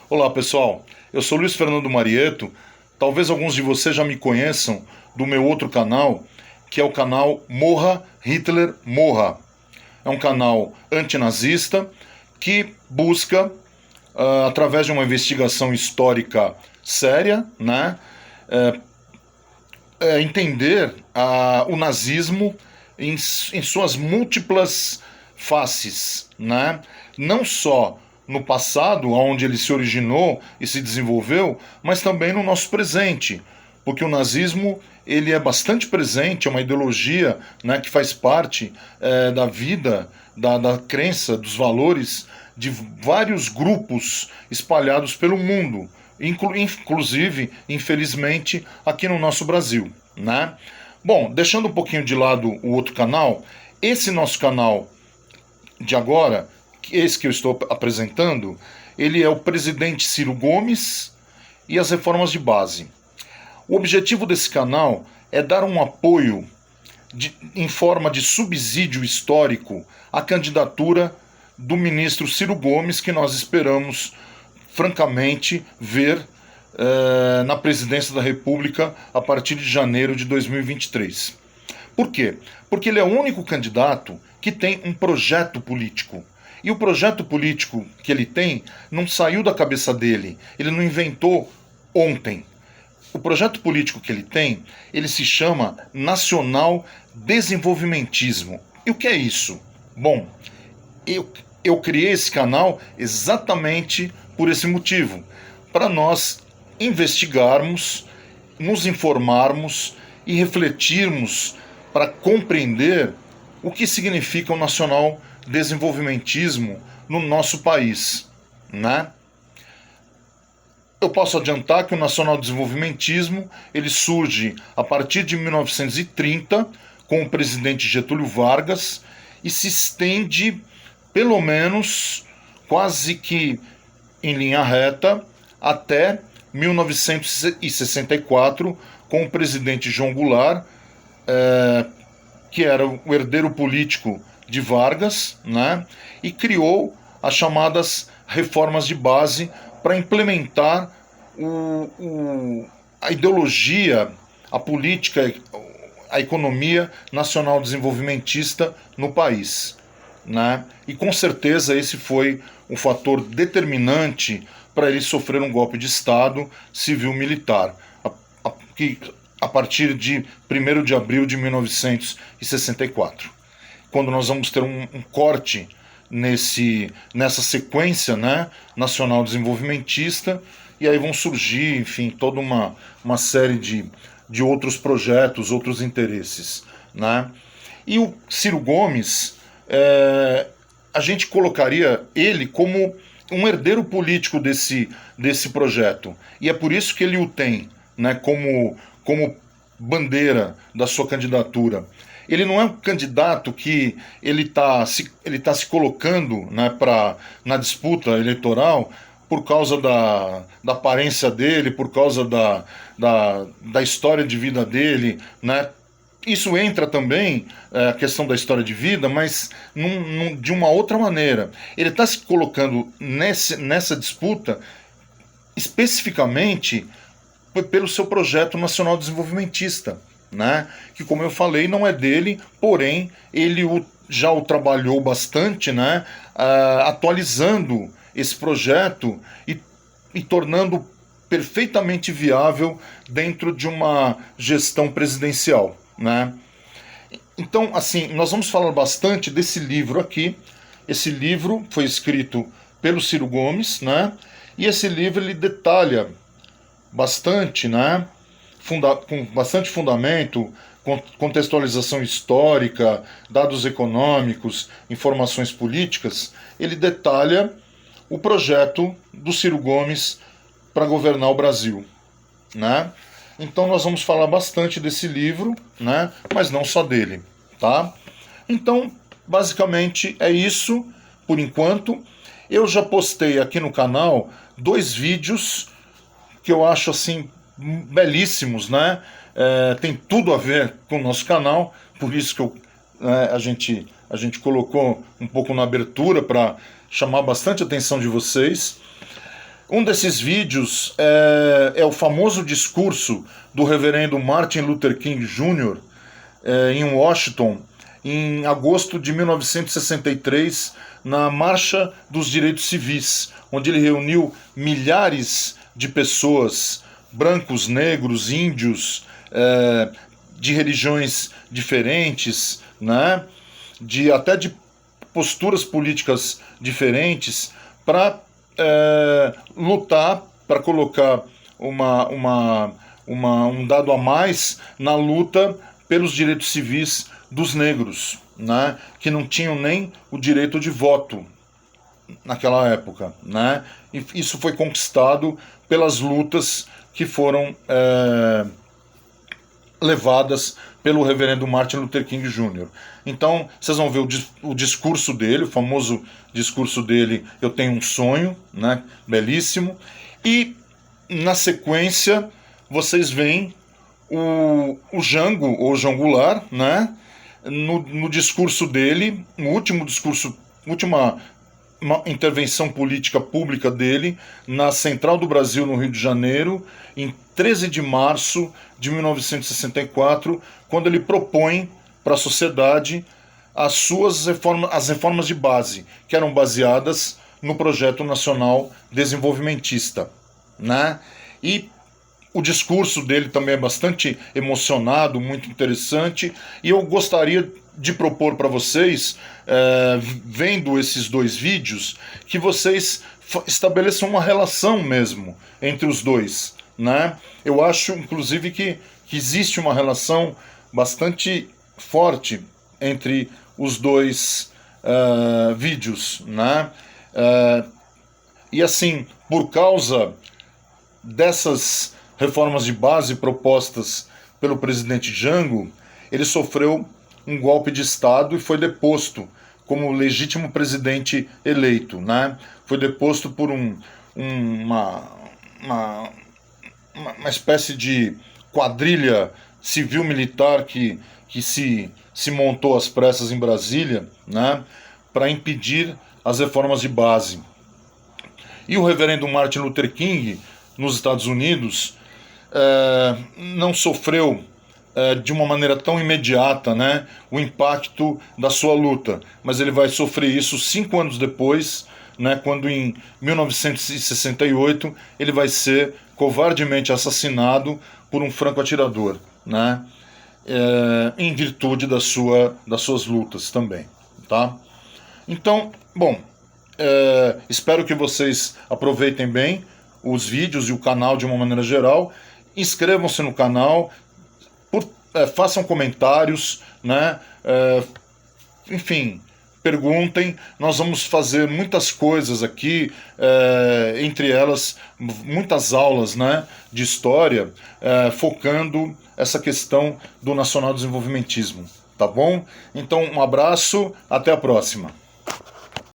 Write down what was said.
Olá pessoal, eu sou Luiz Fernando Marieto. Talvez alguns de vocês já me conheçam do meu outro canal, que é o canal Morra Hitler Morra. É um canal antinazista que busca, através de uma investigação histórica séria, né, entender o nazismo em suas múltiplas faces, né? Não só no passado, onde ele se originou e se desenvolveu, mas também no nosso presente, porque o nazismo ele é bastante presente, é uma ideologia, né, que faz parte da vida, da crença, dos valores de vários grupos espalhados pelo mundo, inclusive, infelizmente, aqui no nosso Brasil, né? Bom, deixando um pouquinho de lado o outro canal, esse nosso canal de agora, esse que eu estou apresentando, ele é o presidente Ciro Gomes e as reformas de base. O objetivo desse canal é dar um apoio em forma de subsídio histórico à candidatura do ministro Ciro Gomes, que nós esperamos, francamente, ver na presidência da República a partir de janeiro de 2023. Por quê? Porque ele é o único candidato que tem um projeto político. E o projeto político que ele tem não saiu da cabeça dele, ele não inventou ontem. O projeto político que ele tem, ele se chama Nacional Desenvolvimentismo. E o que é isso? Bom, eu criei esse canal exatamente por esse motivo, para nós investigarmos, nos informarmos e refletirmos para compreender o que significa o nacional desenvolvimentismo no nosso país, né? Eu posso adiantar que o nacional desenvolvimentismo ele surge a partir de 1930 com o presidente Getúlio Vargas e se estende pelo menos quase que em linha reta até 1964 com o presidente João Goulart, que era o herdeiro político de Vargas, né, e criou as chamadas reformas de base para implementar a ideologia, a política, a economia nacional desenvolvimentista no país, né? E com certeza esse foi um fator determinante para ele sofrer um golpe de Estado civil-militar, que a partir de 1º de abril de 1964. Quando nós vamos ter um corte nessa sequência, né, nacional desenvolvimentista, e aí vão surgir, enfim, toda uma série de outros projetos, outros interesses, né? E o Ciro Gomes, a gente colocaria ele como um herdeiro político desse projeto, e é por isso que ele o tem, né, como bandeira da sua candidatura. Ele não é um candidato que ele tá se colocando, né, na disputa eleitoral por causa da aparência dele, por causa da história de vida dele, né? Isso entra também, a questão da história de vida, mas de uma outra maneira. Ele está se colocando nessa disputa especificamente pelo seu projeto nacional desenvolvimentista, né? Que, como eu falei, não é dele, porém ele já o trabalhou bastante, né? Atualizando esse projeto e tornando perfeitamente viável dentro de uma gestão presidencial, né? Então, assim, nós vamos falar bastante desse livro aqui. Esse livro foi escrito pelo Ciro Gomes, né? E esse livro ele detalha bastante, né? Com bastante fundamento, contextualização histórica, dados econômicos, informações políticas. Ele detalha o projeto do Ciro Gomes para governar o Brasil, né? Então nós vamos falar bastante desse livro, né? Mas não só dele, tá? Então, basicamente é isso por enquanto. Eu já postei aqui no canal 2 vídeos que eu acho assim belíssimos, né? Tem tudo a ver com o nosso canal, por isso que a gente colocou um pouco na abertura para chamar bastante a atenção de vocês. Um desses vídeos é o famoso discurso do reverendo Martin Luther King Jr. Em Washington, em agosto de 1963, na Marcha dos Direitos Civis, onde ele reuniu milhares de pessoas, brancos, negros, índios, de religiões diferentes, né? Até de posturas políticas diferentes, para lutar, para colocar um dado a mais na luta pelos direitos civis dos negros, né, que não tinham nem o direito de voto naquela época, né? E isso foi conquistado pelas lutas que foram levadas pelo reverendo Martin Luther King Jr. Então, vocês vão ver o discurso dele, o famoso discurso dele, Eu Tenho um Sonho, né? Belíssimo. E, na sequência, vocês veem o Jango, ou João Goulart, né? No discurso dele, no último discurso, última intervenção política pública dele, na Central do Brasil, no Rio de Janeiro, em 13 de março de 1964, quando ele propõe para a sociedade as reformas de base, que eram baseadas no Projeto Nacional Desenvolvimentista, né? E o discurso dele também é bastante emocionado, muito interessante, e eu gostaria de propor para vocês, vendo esses dois vídeos, que vocês estabeleçam uma relação mesmo entre os dois, né? Eu acho, inclusive, que existe uma relação bastante forte entre os dois vídeos, né? E assim, por causa dessas reformas de base propostas pelo presidente Jango, ele sofreu um golpe de Estado e foi deposto como legítimo presidente eleito, né? Foi deposto por uma espécie de quadrilha civil-militar que se montou às pressas em Brasília, né? Para impedir as reformas de base. E o reverendo Martin Luther King, nos Estados Unidos, não sofreu de uma maneira tão imediata, né, o impacto da sua luta, mas ele vai sofrer isso 5 anos depois, né, quando em 1968 ele vai ser covardemente assassinado por um franco-atirador, né, em virtude das suas lutas também, tá? Então, bom, espero que vocês aproveitem bem os vídeos e o canal de uma maneira geral. Inscrevam-se no canal, façam comentários, né? Enfim, perguntem. Nós vamos fazer muitas coisas aqui, entre elas muitas aulas, né, de história, focando essa questão do nacional-desenvolvimentismo, tá bom? Então, um abraço, até a próxima.